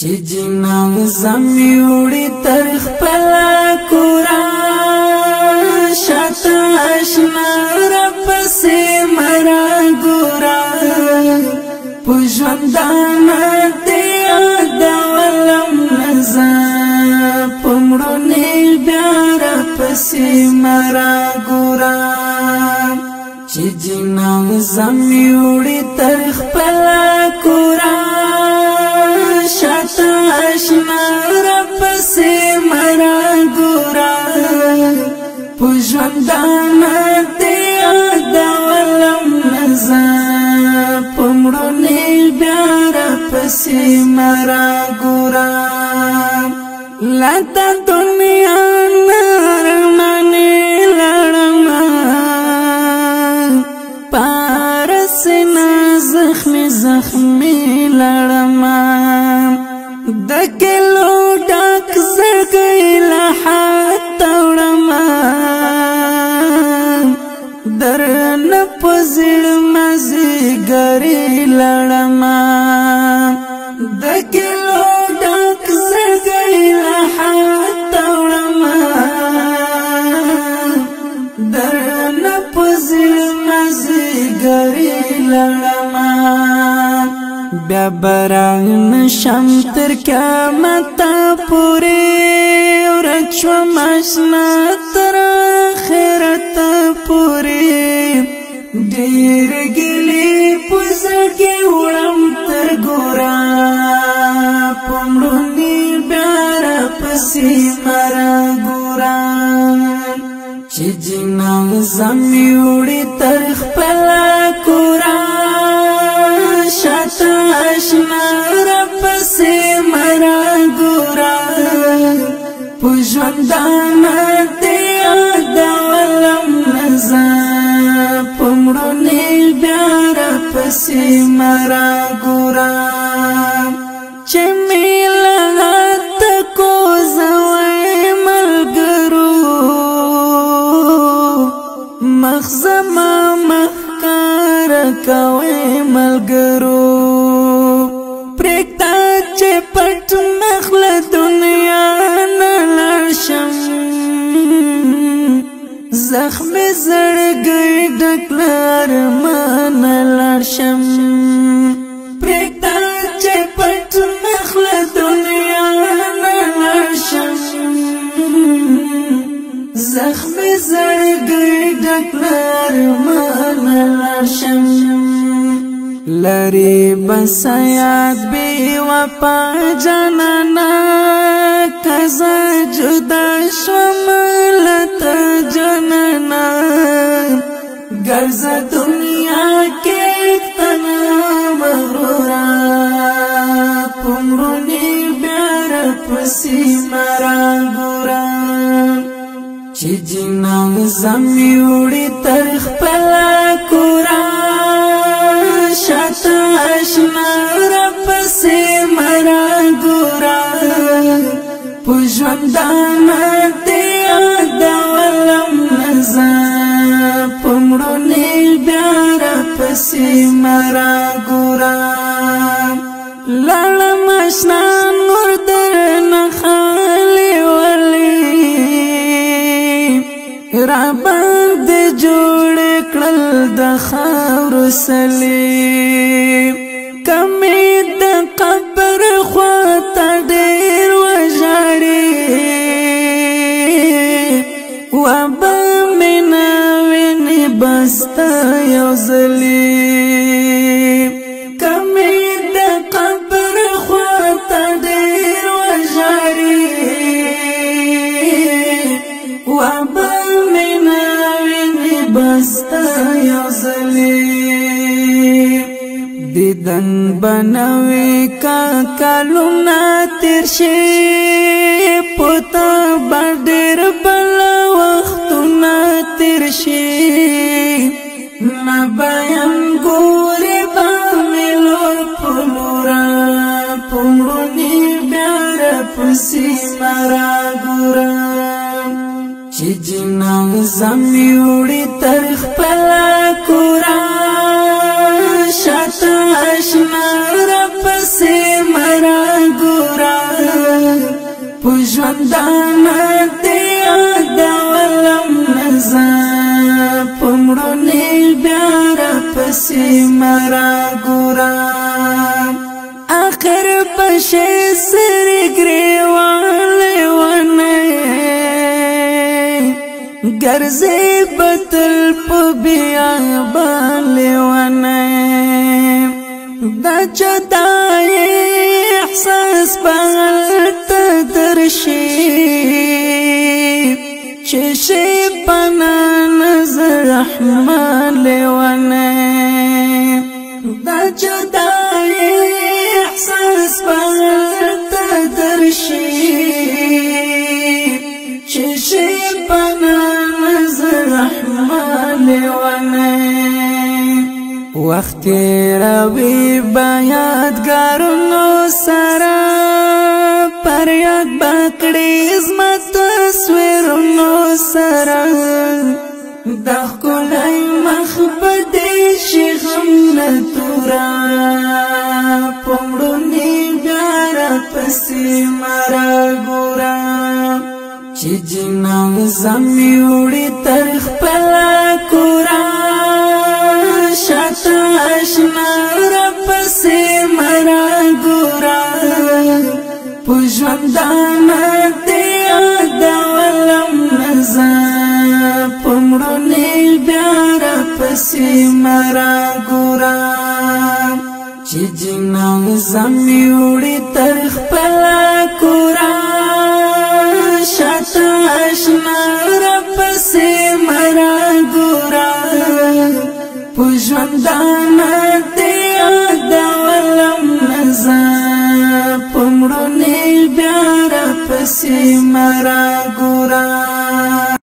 چې جنان زمي وړي تر خپل کورا شاته آشنا رپسې مرا ګورا پښوندان دې ادولم نزا پمړو نه بیا رپسې مرا ګورا چې جنان زمي وړي تر خپل کورا شاته آشنا رپسې مرا ګورا پښوندان دې ادولم نزا پمړو نه بیا رپسې مرا ګورا لتا دنیا نرمانه لړما پارسنا زخمی لړما دکلو ډاک زړګی لا حت وړما درن پزړ مزي ګری لړما دکلو ډاک زړګی لا حت وړما درن پزړ مزي ګری لړما بیا بران شم تر قیامت پوری ورچو مشنا تر آخرت پوری ډیر ګلی پزړګي وړم تر ګورا پمړونی بیا رپسې مرا ګورا چې جنان زمي وړي تر خپل کورا شاته آشنا رپسې مرا ګورا پښوندان دې ادولم نزا پمړو نه بیا رپسې مرا ګورا چې میلات کو زوی ملګرو مخزما مخکار کوي ملګرو پرېږده چې پټ مخله دنیا نه لاړشم زخمي زړګی ډک له ارمانه لاړشم پرېږده چې پټ مخله دنیا نه لاړشم زخمي زړګی ډک له ارمانه لاړشم لری بس یاد بی وفا جانانا کزا جدا شوم لتا جانانا گرزا دنیا کے تنا مغرورا پمرونی بیار پسی مرا گورا چی جنان زمی وڑی تر خپل کورا شاته آشنا رپسې مرا ګورا پښوندان دې ادولم نزا پمړو نه بیا رپسې مرا ګورا لاړم آشنا نور درنه خالي ولي را باندې جوړ کړل د خاورو سلیم کمی د قبر خواته ډېر وژاړي وبه مې ناوینې بسته یو ځلي کمی د قبر خواته ډېر وژاړي وبه بستا یو ځلې دیدن بنوي کا کلونه تیر شي پتا باندې بل وختونه تیر شي ما بیان ګورې باندې پلورا پمړونی بیا رپسې مرا ګورا چې جنان زمي وړي تر خپل کورا شاته آشنا رپسې مرا ګورا ژوندانه دې یادولم نزا پمړونی بیا راپسې مرا ګورا آخر پشې سرې ګریوان لیوانه ګرځې بتل په بیابان لیوانه دا چدای احساس بغلت درشي چشي پنا نظر رحمان لیوانه دا چدای احساس بغلت درشي چشي پنا نظر رحمان لیوانه وقت روی یادګارونو سره پر یاد بکړې زما تصویرونو سره د ښکلی مخ په دې شي غم نه توره په مړوني بیا راپسې مرا ګوره چې جنازه مې وړي تر خپله کوره شاته اشنا راپسې مرا ګوره په ژوندانه دې یادولم نزا په مړوني بیا راپسې مرا ګوره چې جنازه مې وړي تر خپله کوره شاته اشنا راپسې مرا ګوره په ژوندانه دې یادولم نزا په مړوني بیا راپسې مرا ګوره